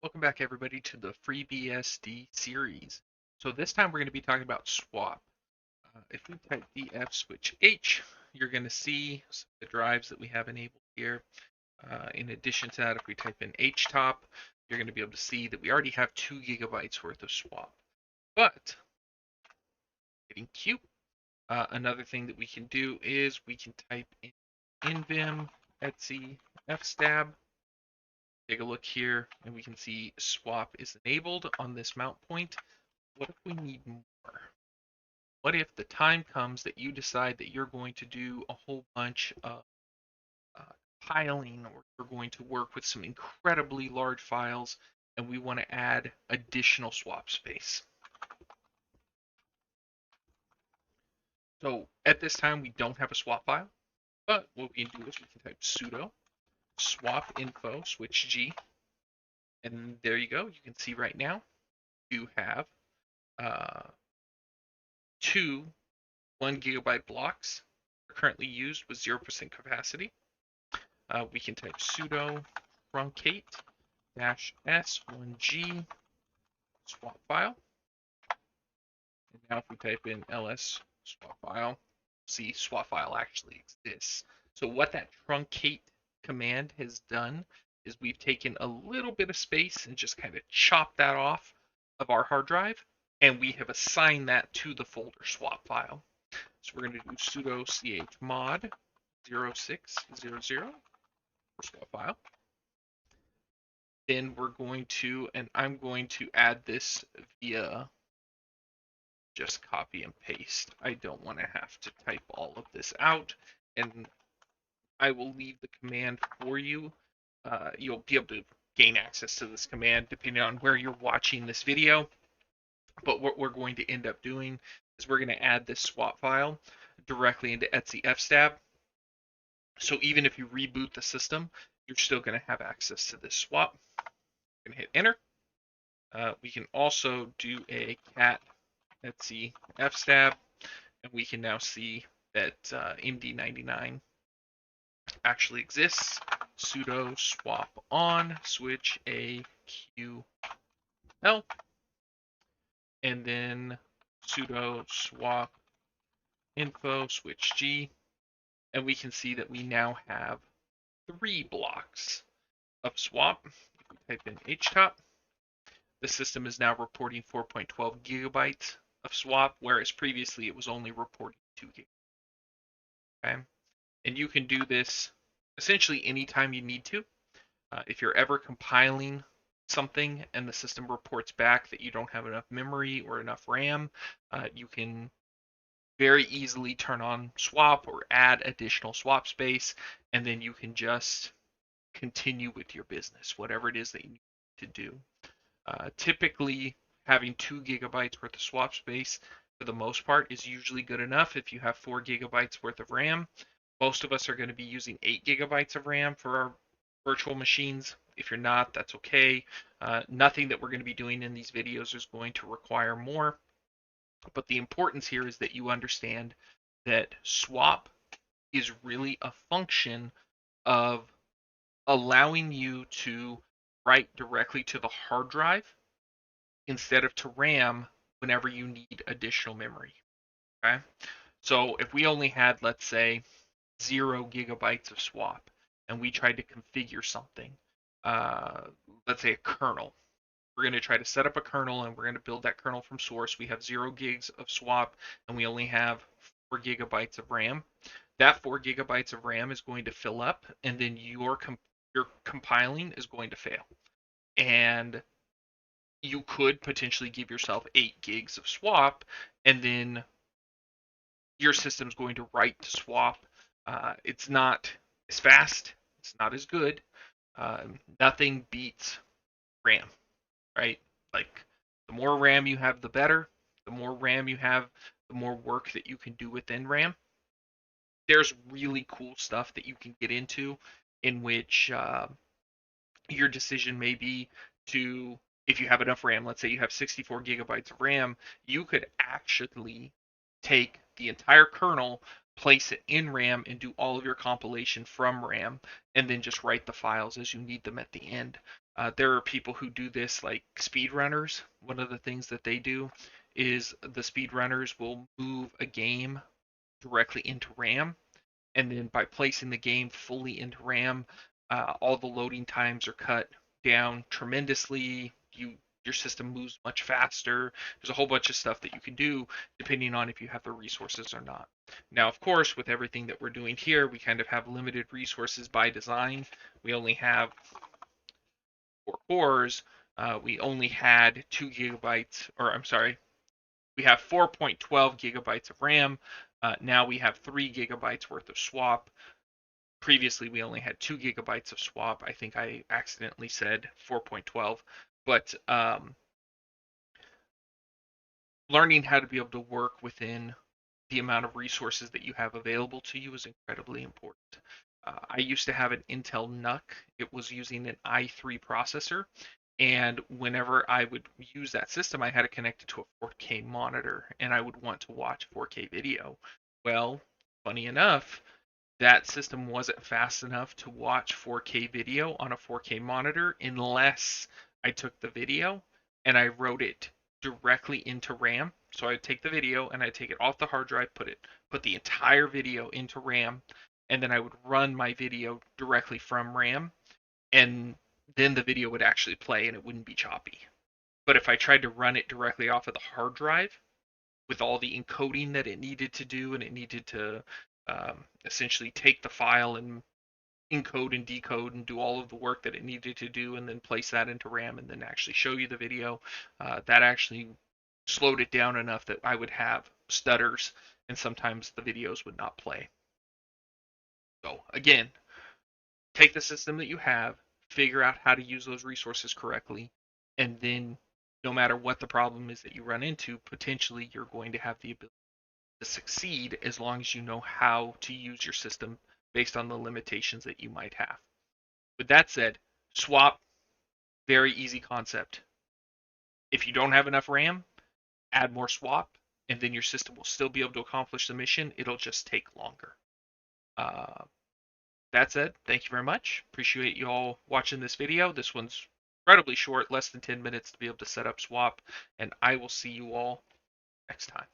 Welcome back, everybody, to the FreeBSD series. So this time we're going to be talking about swap. If we type df switch h, you're going to see the drives that we have enabled here. In addition to that, if we type in htop, you're going to be able to see that we already have 2 gigabytes worth of swap. But hitting Q, another thing that we can do is we can type in invim etc fstab. Take a look here, and we can see swap is enabled on this mount point. What if we need more? What if the time comes that you decide that you're going to do a whole bunch of uh, compiling, or you're going to work with some incredibly large files, and we want to add additional swap space? So at this time, we don't have a swap file, but what we can do is we can type sudo swapinfo switch g, and there you go. You can see right now you have uh, two 1 gigabyte blocks are currently used with 0% capacity. We can type sudo truncate -s1g swapfile. And now if we type in ls swapfile, see swapfile actually exists. So what that truncate command has done is we've taken a little bit of space and just kind of chopped that off of our hard drive, and we have assigned that to the folder swapfile. So we're going to do sudo chmod 0600 for swapfile. Then we're going to, and I'm going to add this via just copy and paste. I don't want to have to type all of this out, and I will leave the command for you. You'll be able to gain access to this command depending on where you're watching this video. But what we're going to end up doing is we're going to add this swap file directly into etc fstab. So even if you reboot the system, you're still going to have access to this swap. We're going to hit enter. We can also do a cat etc fstab, and we can now see that MD99 actually exists. Sudo swap on switch a q l, and then sudo swap info switch g, and we can see that we now have 3 blocks of swap. If we type in htop, the system is now reporting 4.12 gigabytes of swap, whereas previously it was only reporting 2 gigabytes. Okay? And you can do this essentially anytime you need to. If you're ever compiling something and the system reports back that you don't have enough memory or enough RAM, you can very easily turn on swap or add additional swap space, and then you can just continue with your business, whatever it is that you need to do. Typically, having 2 gigabytes worth of swap space for the most part is usually good enough. If you have 4 gigabytes worth of RAM, most of us are going to be using 8 gigabytes of RAM for our virtual machines. If you're not, that's okay. Nothing that we're going to be doing in these videos is going to require more. But the importance here is that you understand that swap is really a function of allowing you to write directly to the hard drive instead of to RAM whenever you need additional memory. Okay? So if we only had, let's say, 0 gigabytes of swap, and we tried to configure something, let's say a kernel. We're going to try to set up a kernel, and we're going to build that kernel from source. We have 0 gigs of swap, and we only have 4 gigabytes of RAM. That 4 gigabytes of RAM is going to fill up, and then your compiling is going to fail. And you could potentially give yourself 8 gigs of swap, and then your system's going to write to swap. It's not as fast, it's not as good. Nothing beats RAM, right? Like, the more RAM you have, the better. The more RAM you have, the more work that you can do within RAM. There's really cool stuff that you can get into in which your decision may be to, if you have enough RAM, let's say you have 64 gigabytes of RAM, you could actually take the entire kernel, place it in RAM and do all of your compilation from RAM, and then just write the files as you need them at the end. There are people who do this, like speedrunners. One of the things that they do is the speedrunners will move a game directly into RAM, and then by placing the game fully into RAM, all the loading times are cut down tremendously. Your system moves much faster. There's a whole bunch of stuff that you can do depending on if you have the resources or not. Now, of course, with everything that we're doing here, we kind of have limited resources by design. We only have 4 cores. We only had 2 GB, or I'm sorry, we have 4.12 gigabytes of RAM. Now we have 3 GB worth of swap. Previously, we only had 2 GB of swap. I think I accidentally said 4.12, but learning how to be able to work within the amount of resources that you have available to you is incredibly important. I used to have an Intel NUC. It was using an i3 processor, and whenever I would use that system, I had to connect it to a 4K monitor, and I would want to watch 4K video. Well, funny enough, that system wasn't fast enough to watch 4K video on a 4K monitor unless I took the video and I wrote it directly into RAM. So I'd take the video and I'd take it off the hard drive, put the entire video into RAM, and then I would run my video directly from RAM, and then the video would actually play and it wouldn't be choppy. But if I tried to run it directly off of the hard drive with all the encoding that it needed to do, and it needed to essentially take the file and encode and decode and do all of the work that it needed to do, and then place that into RAM and then actually show you the video, that actually slowed it down enough that I would have stutters and sometimes the videos would not play. So again, take the system that you have, figure out how to use those resources correctly, and then no matter what the problem is that you run into, potentially you're going to have the ability to succeed as long as you know how to use your system based on the limitations that you might have. With that said, swap, very easy concept. If you don't have enough RAM, add more swap, and then your system will still be able to accomplish the mission. It'll just take longer. Uh, that said, thank you very much. Appreciate you all watching this video. This one's incredibly short, less than 10 minutes to be able to set up swap, and I will see you all next time.